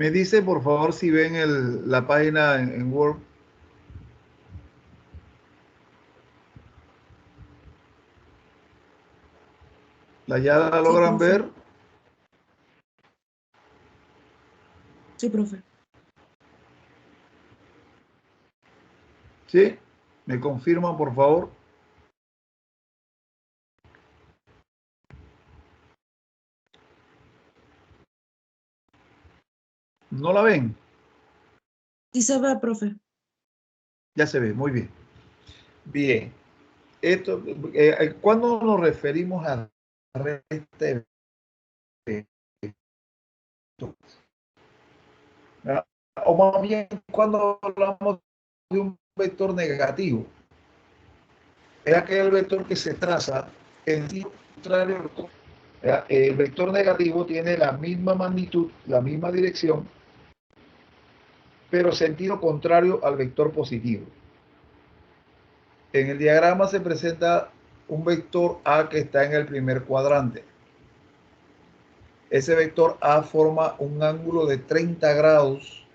Me dice, por favor, si ven la página en Word. ¿Ya la Sí, logran profe. ver? Sí, profe. ¿Sí? ¿Me confirman, por favor? ¿No la ven? Sí se ve, profe. Ya se ve, muy bien. Bien. Esto, cuando nos referimos a este vector, ¿verdad? O más bien cuando hablamos de un vector negativo, es aquel vector que se traza en sentido contrario. El vector negativo tiene la misma magnitud, la misma dirección, pero sentido contrario al vector positivo. En el diagrama se presenta un vector A que está en el primer cuadrante. Ese vector A forma un ángulo de 30 grados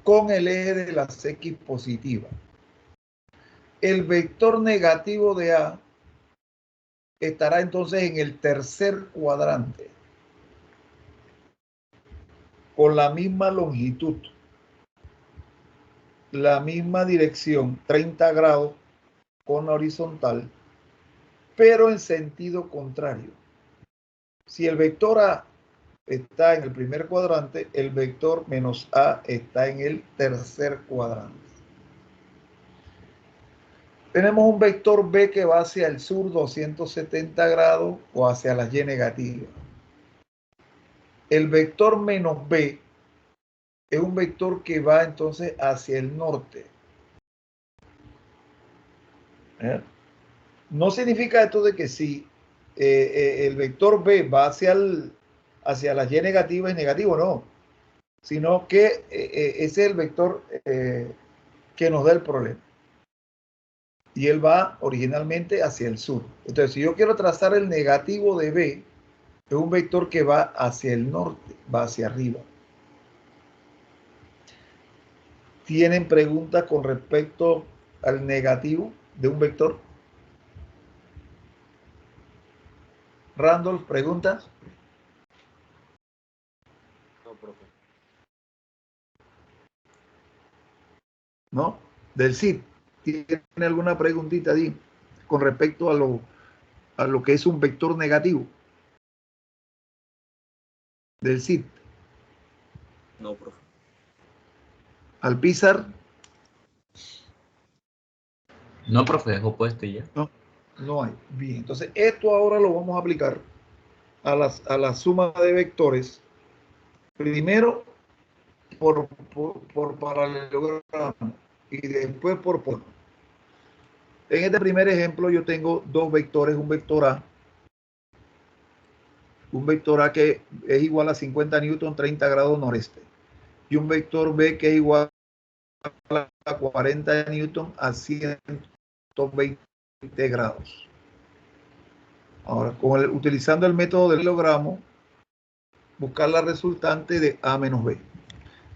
con el eje de las X positiva. El vector negativo de A estará entonces en el tercer cuadrante, con la misma longitud, la misma dirección, 30 grados con la horizontal, pero en sentido contrario. Si el vector A está en el primer cuadrante, el vector menos A está en el tercer cuadrante. Tenemos un vector B que va hacia el sur 270 grados o hacia la Y negativa. El vector menos B es un vector que va entonces hacia el norte. No significa esto de que si el vector B va hacia la Y negativa es negativo, no, sino que ese es el vector que nos da el problema. Y él va originalmente hacia el sur. Entonces, si yo quiero trazar el negativo de B, es un vector que va hacia el norte, va hacia arriba. ¿Tienen preguntas con respecto al negativo de un vector? Randolph, ¿preguntas? No, profe. ¿No? Del CID. ¿Tiene alguna preguntita ahí con respecto a lo que es un vector negativo? Del CID. No, profe. Alpizar. No, profe, es opuesto y ya. No, no hay. Bien, entonces esto ahora lo vamos a aplicar a la suma de vectores. Primero por paralelogramo y después por polo. En este primer ejemplo yo tengo dos vectores, un vector A que es igual a 50 newton, 30 grados noreste, y un vector B que es igual a 40 newton a 120 grados. Ahora, utilizando el método del hilogramo, buscar la resultante de A menos B.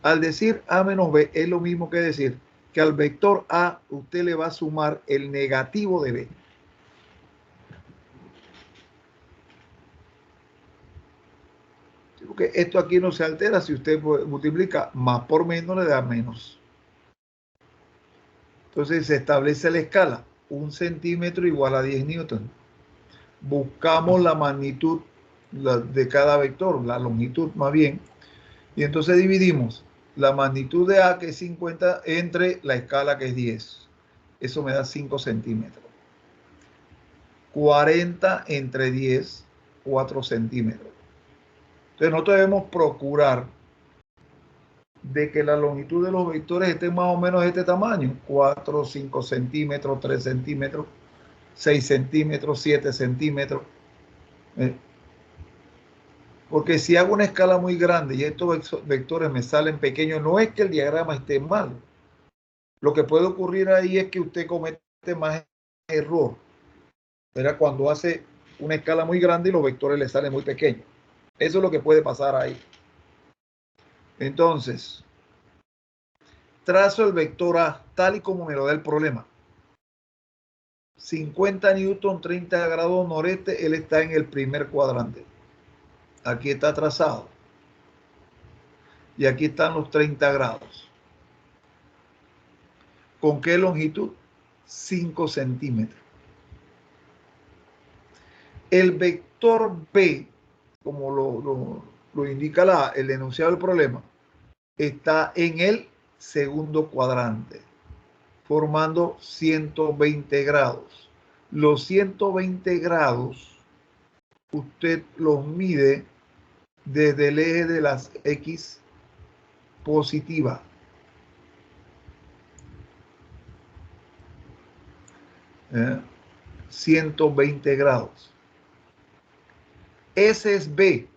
Al decir A menos B es lo mismo que decir que al vector A usted le va a sumar el negativo de B. Porque esto aquí no se altera si usted multiplica más por menos le da menos. Entonces se establece la escala, 1 centímetro igual a 10 newton. Buscamos la magnitud de cada vector, la longitud más bien, y entonces dividimos la magnitud de A, que es 50, entre la escala, que es 10. Eso me da 5 centímetros. 40 entre 10, 4 centímetros. Entonces nosotros debemos procurar de que la longitud de los vectores esté más o menos de este tamaño, 4, 5 centímetros, 3 centímetros, 6 centímetros, 7 centímetros. Porque si hago una escala muy grande y estos vectores me salen pequeños, no es que el diagrama esté mal. Lo que puede ocurrir ahí es que usted comete más error. Era cuando hace una escala muy grande y los vectores le salen muy pequeños. Eso es lo que puede pasar ahí. Entonces, trazo el vector A tal y como me lo da el problema. 50 newton, 30 grados noreste, él está en el primer cuadrante. Aquí está trazado. Y aquí están los 30 grados. ¿Con qué longitud? 5 centímetros. El vector B, como lo indica el enunciado del problema, está en el segundo cuadrante, formando 120 grados. Los 120 grados, usted los mide desde el eje de las X positiva. ¿Eh? 120 grados. Ese es B.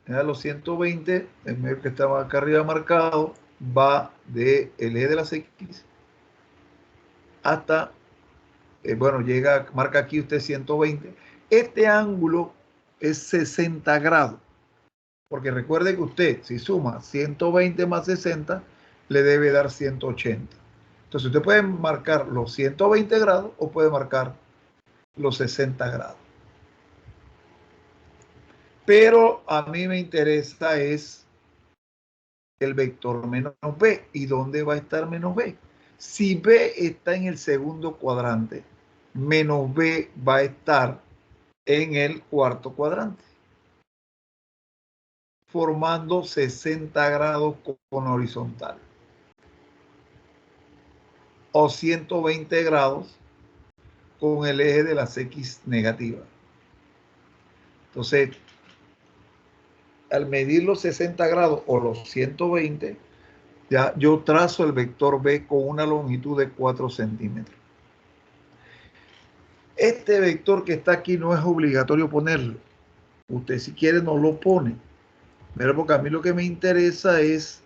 Los 120, el medio que estaba acá arriba marcado, va del eje de las X hasta, bueno, llega, marca aquí usted 120. Este ángulo es 60 grados, porque recuerde que usted, si suma 120 más 60, le debe dar 180. Entonces usted puede marcar los 120 grados o puede marcar los 60 grados. Pero a mí me interesa es el vector menos B. ¿Y dónde va a estar menos B? Si B está en el segundo cuadrante, menos B va a estar en el cuarto cuadrante, formando 60 grados con horizontal. O 120 grados con el eje de las X negativas. Entonces, al medir los 60 grados o los 120, ya yo trazo el vector B con una longitud de 4 centímetros. Este vector que está aquí no es obligatorio ponerlo. Usted si quiere no lo pone. Pero porque a mí lo que me interesa es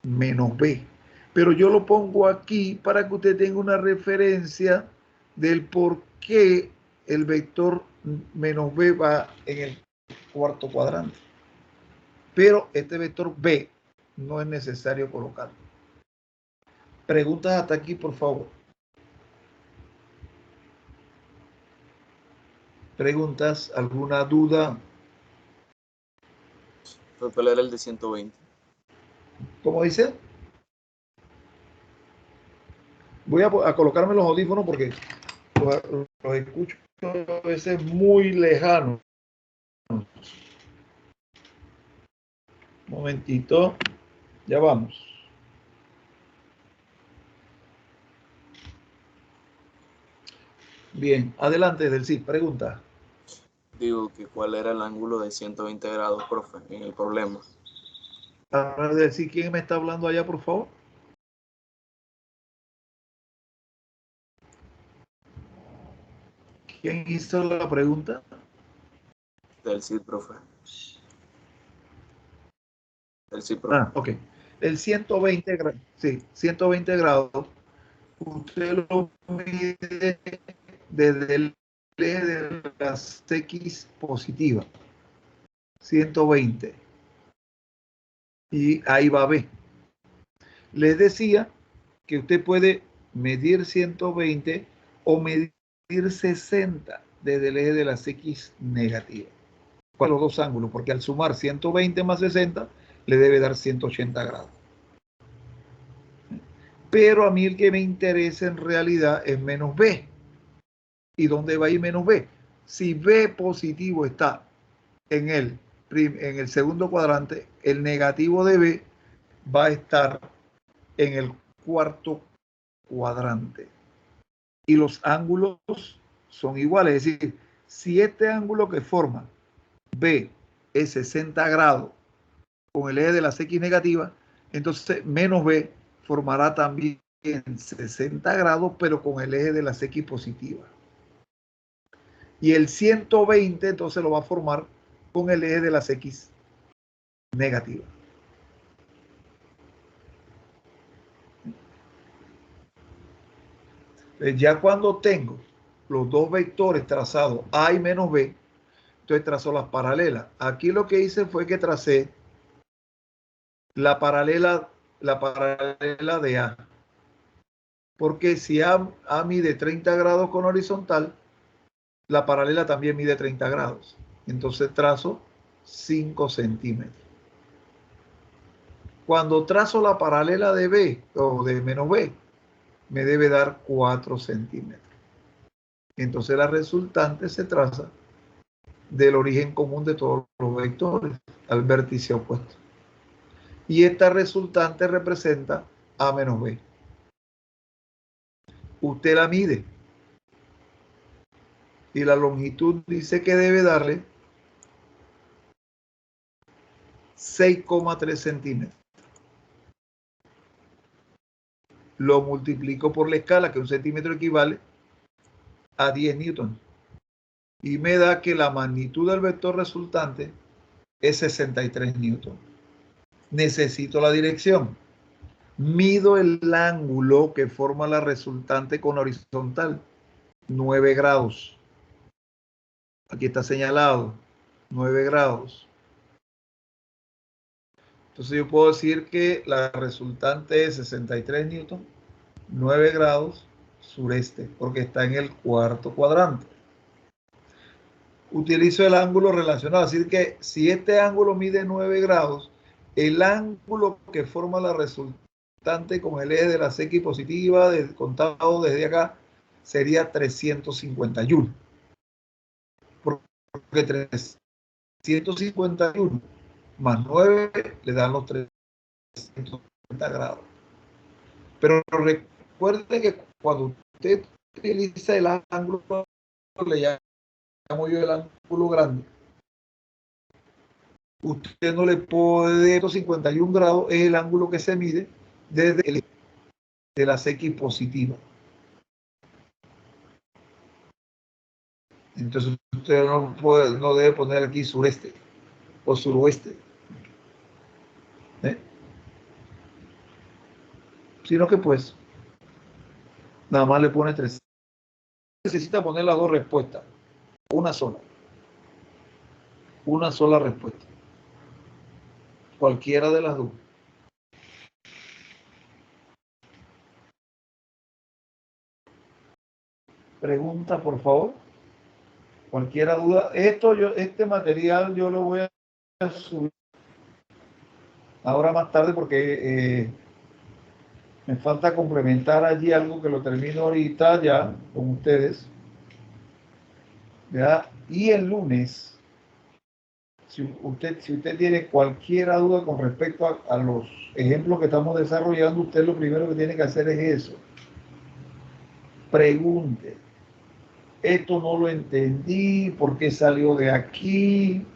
menos B. Pero yo lo pongo aquí para que usted tenga una referencia del por qué el vector menos B va en el cuarto cuadrante. Pero este vector B no es necesario colocarlo. Preguntas hasta aquí, por favor. ¿Preguntas? ¿Alguna duda? ¿Cuál era el de 120? ¿Cómo dice? Voy a colocarme los audífonos porque los escucho a veces muy lejanos. Un momentito. Ya vamos. Bien, adelante, Delcy, pregunta. Digo que cuál era el ángulo de 120 grados, profe, en el problema. Ahora Delcy, ¿quién me está hablando allá, por favor? ¿Quién hizo la pregunta? Del CID, profe. Del CID, profe. Ah, ok. El 120 grados, sí, 120 grados, usted lo mide desde el eje de las X positiva, 120. Y ahí va B. Les decía que usted puede medir 120 o medir 60 desde el eje de las X negativas. Para los dos ángulos, porque al sumar 120 más 60 le debe dar 180 grados. Pero a mí el que me interesa en realidad es menos B. ¿Y dónde va a ir menos B? Si B positivo está en el segundo cuadrante, el negativo de B va a estar en el cuarto cuadrante. Y los ángulos son iguales. Es decir, si este ángulo que forma B es 60 grados con el eje de las X negativas, entonces menos B formará también 60 grados, pero con el eje de las X positivas. Y el 120 entonces lo va a formar con el eje de las X negativas. Ya cuando tengo los dos vectores trazados A y menos B, Entonces trazo las paralelas. Aquí lo que hice fue que tracé la paralela de A. Porque si A mide 30 grados con horizontal, la paralela también mide 30 grados. Entonces trazo 5 centímetros. Cuando trazo la paralela de B o de menos B, me debe dar 4 centímetros. Entonces la resultante se traza del origen común de todos los vectores al vértice opuesto. Y esta resultante representa A menos B. Usted la mide y la longitud dice que debe darle 6,3 centímetros. Lo multiplico por la escala, que un centímetro equivale a 10 newtons. Y me da que la magnitud del vector resultante es 63 newtons. Necesito la dirección. Mido el ángulo que forma la resultante con horizontal, 9 grados. Aquí está señalado, 9 grados. Entonces yo puedo decir que la resultante es 63 newtons, 9 grados sureste, porque está en el cuarto cuadrante. Utilizo el ángulo relacionado, así que si este ángulo mide 9 grados, el ángulo que forma la resultante con el eje de la X positiva, contado desde acá, sería 351. Porque 351 más 9 le dan los 350 grados. Pero recuerde que cuando usted utiliza el ángulo, le llamo yo el ángulo grande, usted no le puede, 51 grados es el ángulo que se mide desde el de las X positiva. Entonces usted no debe poner aquí sureste o suroeste, sino que pues nada más le pone 3. Necesita poner las dos respuestas, una sola respuesta, cualquiera de las dos. Pregunta, por favor. Cualquiera duda. Este material yo lo voy a subir ahora más tarde porque me falta complementar allí algo que lo termino ahorita ya con ustedes. ¿Verdad? Y el lunes, si usted tiene cualquier duda con respecto a los ejemplos que estamos desarrollando, usted lo primero que tiene que hacer es eso. Pregunte. Esto no lo entendí, ¿por qué salió de aquí?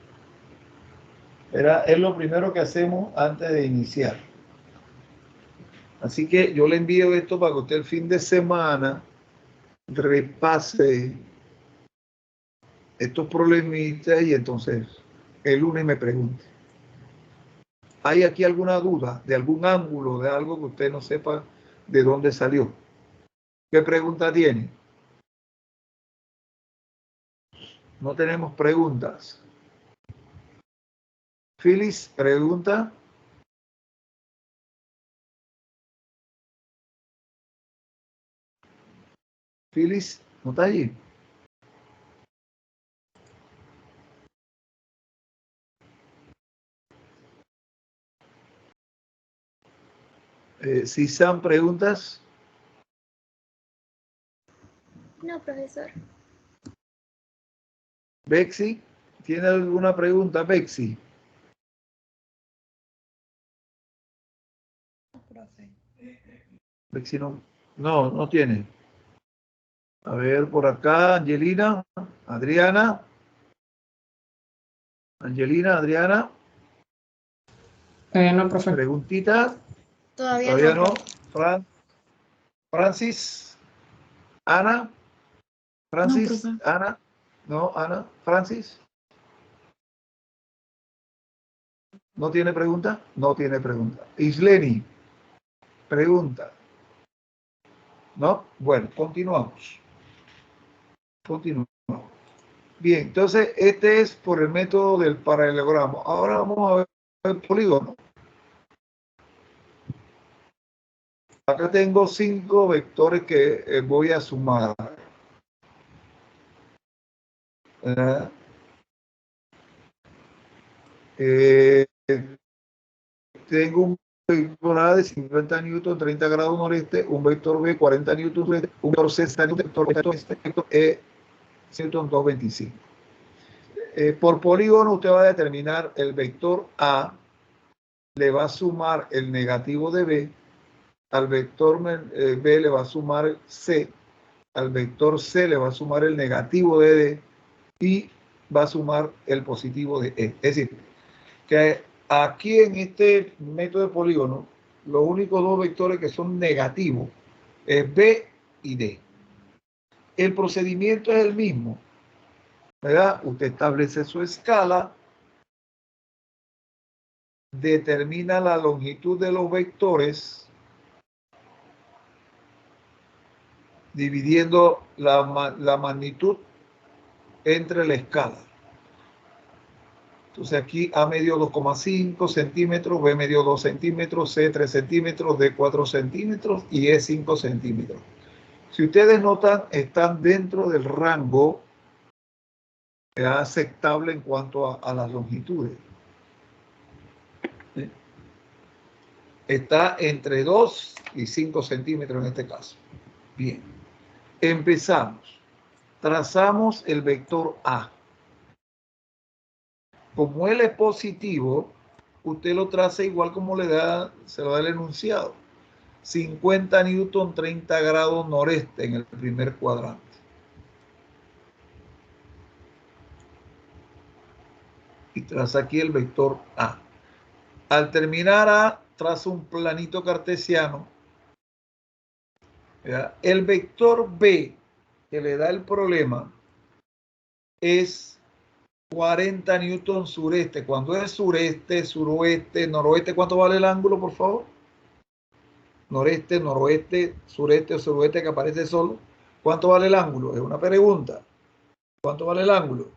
Es lo primero que hacemos antes de iniciar. Así que yo le envío esto para que usted el fin de semana repase estos problemitas y entonces el lunes me pregunte. ¿Hay aquí alguna duda de algún ángulo, de algo que usted no sepa de dónde salió? ¿Qué pregunta tiene? No tenemos preguntas. Phyllis, pregunta. Phyllis, ¿no está allí? Si sean preguntas. No, profesor. Bexy, ¿tiene alguna pregunta, Bexy? Profe. Bexy no tiene. A ver, por acá, Angelina, Adriana. Angelina, Adriana. No, profe. Preguntita. Todavía no. profe. Francis. Ana. Francis. No, profe. Ana. No, Ana. Francis. ¿No tiene pregunta? No tiene pregunta. Isleni. Pregunta. ¿No? Bueno, continuamos. Bien, entonces este es por el método del paralelogramo. Ahora vamos a ver el polígono. Acá tengo 5 vectores que voy a sumar. ¿Verdad? Tengo un vector A de 50 newton, 30 grados noreste, un vector B 40 newton sureste, un vector C 60 newton, vector E 225. Por polígono usted va a determinar el vector A, le va a sumar el negativo de B, al vector B le va a sumar C, al vector C le va a sumar el negativo de D y va a sumar el positivo de E. Es decir, que aquí en este método de polígono, los únicos 2 vectores que son negativos es B y D. El procedimiento es el mismo, ¿verdad? Usted establece su escala, determina la longitud de los vectores, dividiendo la magnitud entre la escala. Entonces aquí A medió 2,5 centímetros, B medió 2 centímetros, C 3 centímetros, D 4 centímetros y E 5 centímetros. Si ustedes notan, están dentro del rango aceptable en cuanto a las longitudes. ¿Sí? Está entre 2 y 5 centímetros en este caso. Bien, empezamos. Trazamos el vector A. Como él es positivo, usted lo traza igual como se lo da el enunciado. 50 newton, 30 grados noreste en el primer cuadrante. Y traza aquí el vector A. Al terminar A, traza un planito cartesiano. ¿Verdad? El vector B que le da el problema es 40 newton sureste. Cuando es sureste, suroeste, noroeste, ¿cuánto vale el ángulo, por favor? Noreste, noroeste, sureste o suroeste que aparece solo. ¿Cuánto vale el ángulo? Es una pregunta. ¿Cuánto vale el ángulo?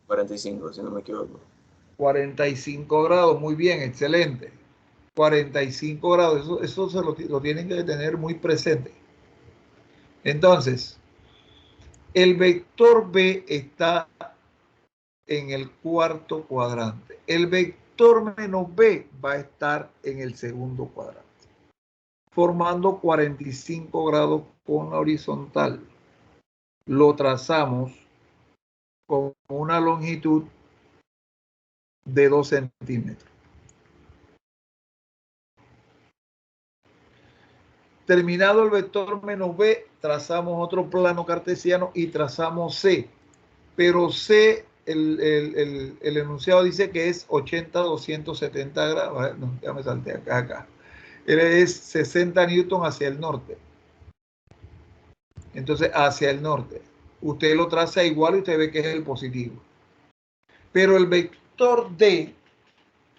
45, si no me equivoco. 45 grados, muy bien, excelente. 45 grados, eso se lo tienen que tener muy presente. Entonces, el vector B está en el cuarto cuadrante. El vector menos B va a estar en el segundo cuadrante, formando 45 grados con la horizontal. Lo trazamos con una longitud de 2 centímetros. Terminado el vector menos B, trazamos otro plano cartesiano y trazamos C. Pero C, el enunciado dice que es 80, 270 grados. No, ya me salté acá. Él es 60 newton hacia el norte. Entonces, hacia el norte. Usted lo traza igual y usted ve que es el positivo. Pero el vector D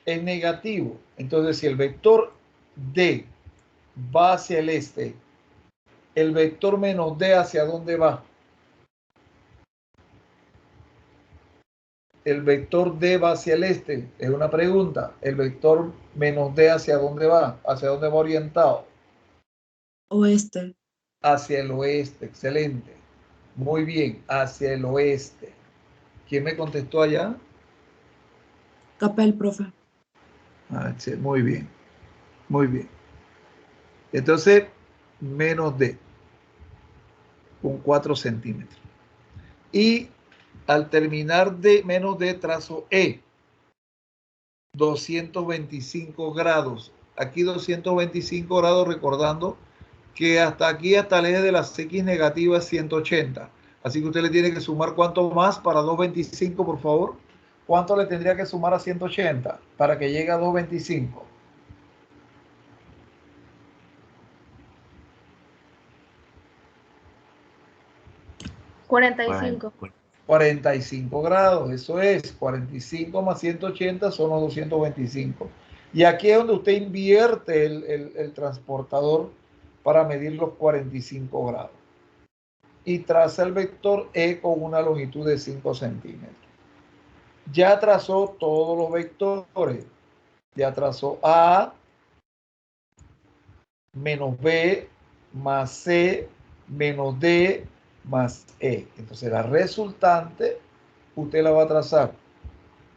es negativo. Entonces, si el vector D va hacia el este, el vector menos D hacia dónde va. El vector D va hacia el este, es una pregunta. El vector menos D hacia dónde va, hacia dónde va orientado. Oeste. Hacia el oeste, excelente. Muy bien, hacia el oeste. ¿Quién me contestó allá? Capel, profe. Sí, muy bien, muy bien. Entonces, menos D, con 4 centímetros. Y al terminar de menos D, trazo E, 225 grados. Aquí 225 grados, recordando que hasta aquí, hasta el eje de las X negativas, 180. Así que usted le tiene que sumar cuánto más para 225, por favor. ¿Cuánto le tendría que sumar a 180 para que llegue a 225? $45. 45 grados, eso es, 45 más 180 son los 225. Y aquí es donde usted invierte el transportador para medir los 45 grados. y traza el vector E con una longitud de 5 centímetros. Ya trazó todos los vectores. Ya trazó A menos B más C menos D más E. Entonces la resultante usted la va a trazar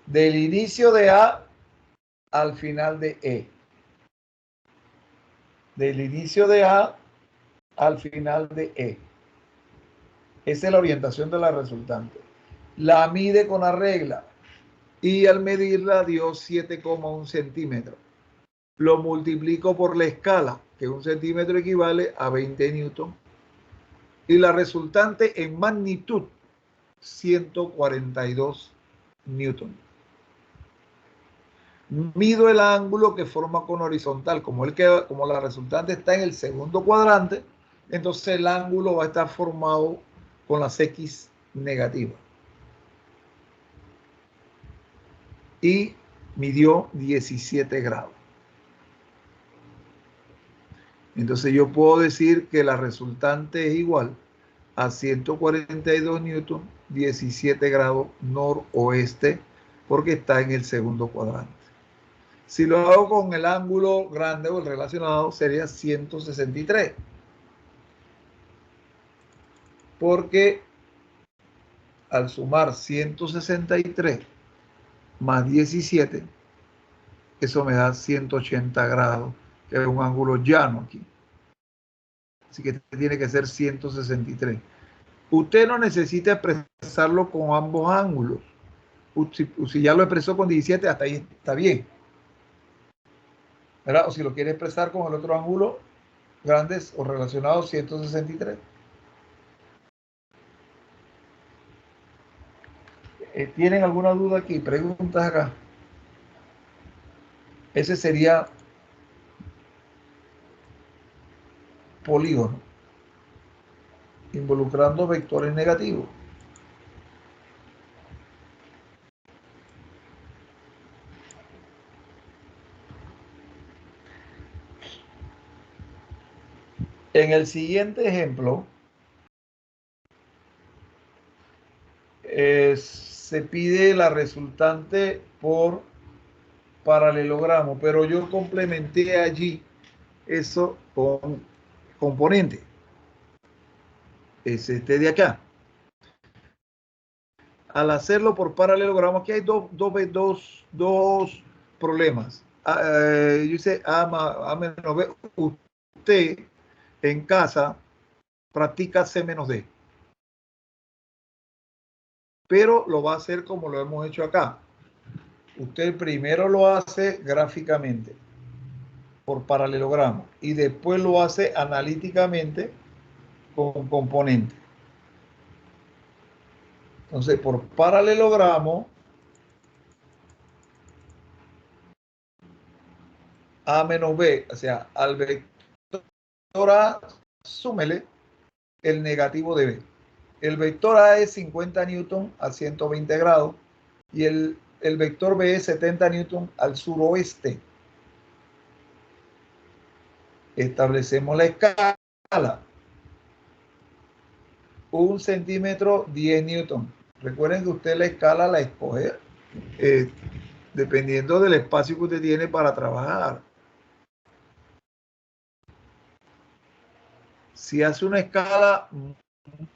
del inicio de A al final de E. Del inicio de A al final de E. Esa es la orientación de la resultante. La mide con la regla y al medirla dio 7,1 centímetros. Lo multiplico por la escala, que 1 centímetro equivale a 20 newton. Y la resultante en magnitud, 142 newton. Mido el ángulo que forma con horizontal. Como la resultante está en el segundo cuadrante, entonces el ángulo va a estar formado con las X negativas. Y midió 17 grados. Entonces yo puedo decir que la resultante es igual a 142 newton, 17 grados noroeste, porque está en el segundo cuadrante. Si lo hago con el ángulo grande o el relacionado, sería 163. Porque al sumar 163 más 17, eso me da 180 grados, que es un ángulo llano aquí. Así que tiene que ser 163. Usted no necesita expresarlo con ambos ángulos. Si ya lo expresó con 17, hasta ahí está bien, ¿verdad? O si lo quiere expresar con el otro ángulo, grandes o relacionados, 163. ¿Tienen alguna duda aquí? Preguntas acá. Ese sería polígono, involucrando vectores negativos. En el siguiente ejemplo, se pide la resultante por paralelogramo, pero yo complementé allí eso con componente. Es este de acá. Al hacerlo por paralelogramo, aquí hay dos problemas. Yo hice A menos B. Usted en casa practica C menos D. Pero lo va a hacer como lo hemos hecho acá. Usted primero lo hace gráficamente por paralelogramo y después lo hace analíticamente con componente. Entonces, por paralelogramo, A menos B, o sea, al vector A, súmele el negativo de B. El vector A es 50 newton a 120 grados y el vector B es 70 newton al suroeste. Establecemos la escala. 1 centímetro, 10 newton. Recuerden que usted la escala la escoge dependiendo del espacio que usted tiene para trabajar. Si hace una escala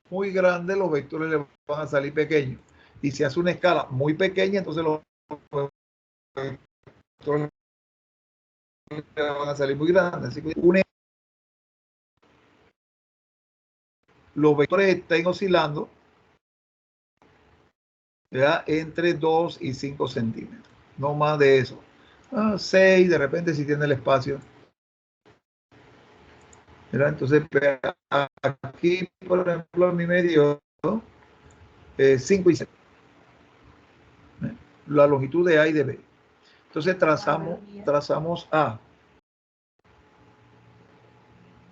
muy grande, los vectores le van a salir pequeños. Y si hace una escala muy pequeña, entonces los vectores le van a salir muy grandes. Así que los vectores están oscilando, ¿verdad?, entre 2 y 5 centímetros. No más de eso. 6, de repente, si tiene el espacio. ¿Verdad? Entonces, aquí, por ejemplo, a mí me dio 5 y 6. La longitud de A y de B. Entonces, trazamos A.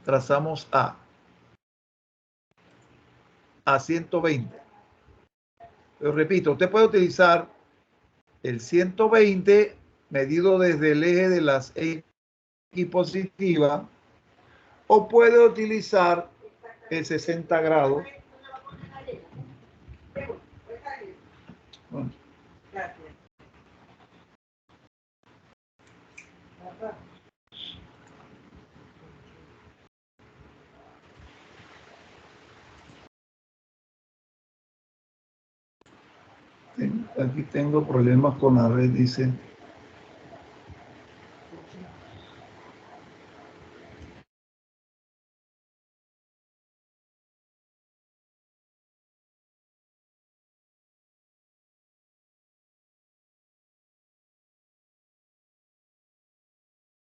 Trazamos A 120. Pero repito, usted puede utilizar el 120 medido desde el eje de las X positivas, o puede utilizar el 60 grados Aquí tengo problemas con la red, dice.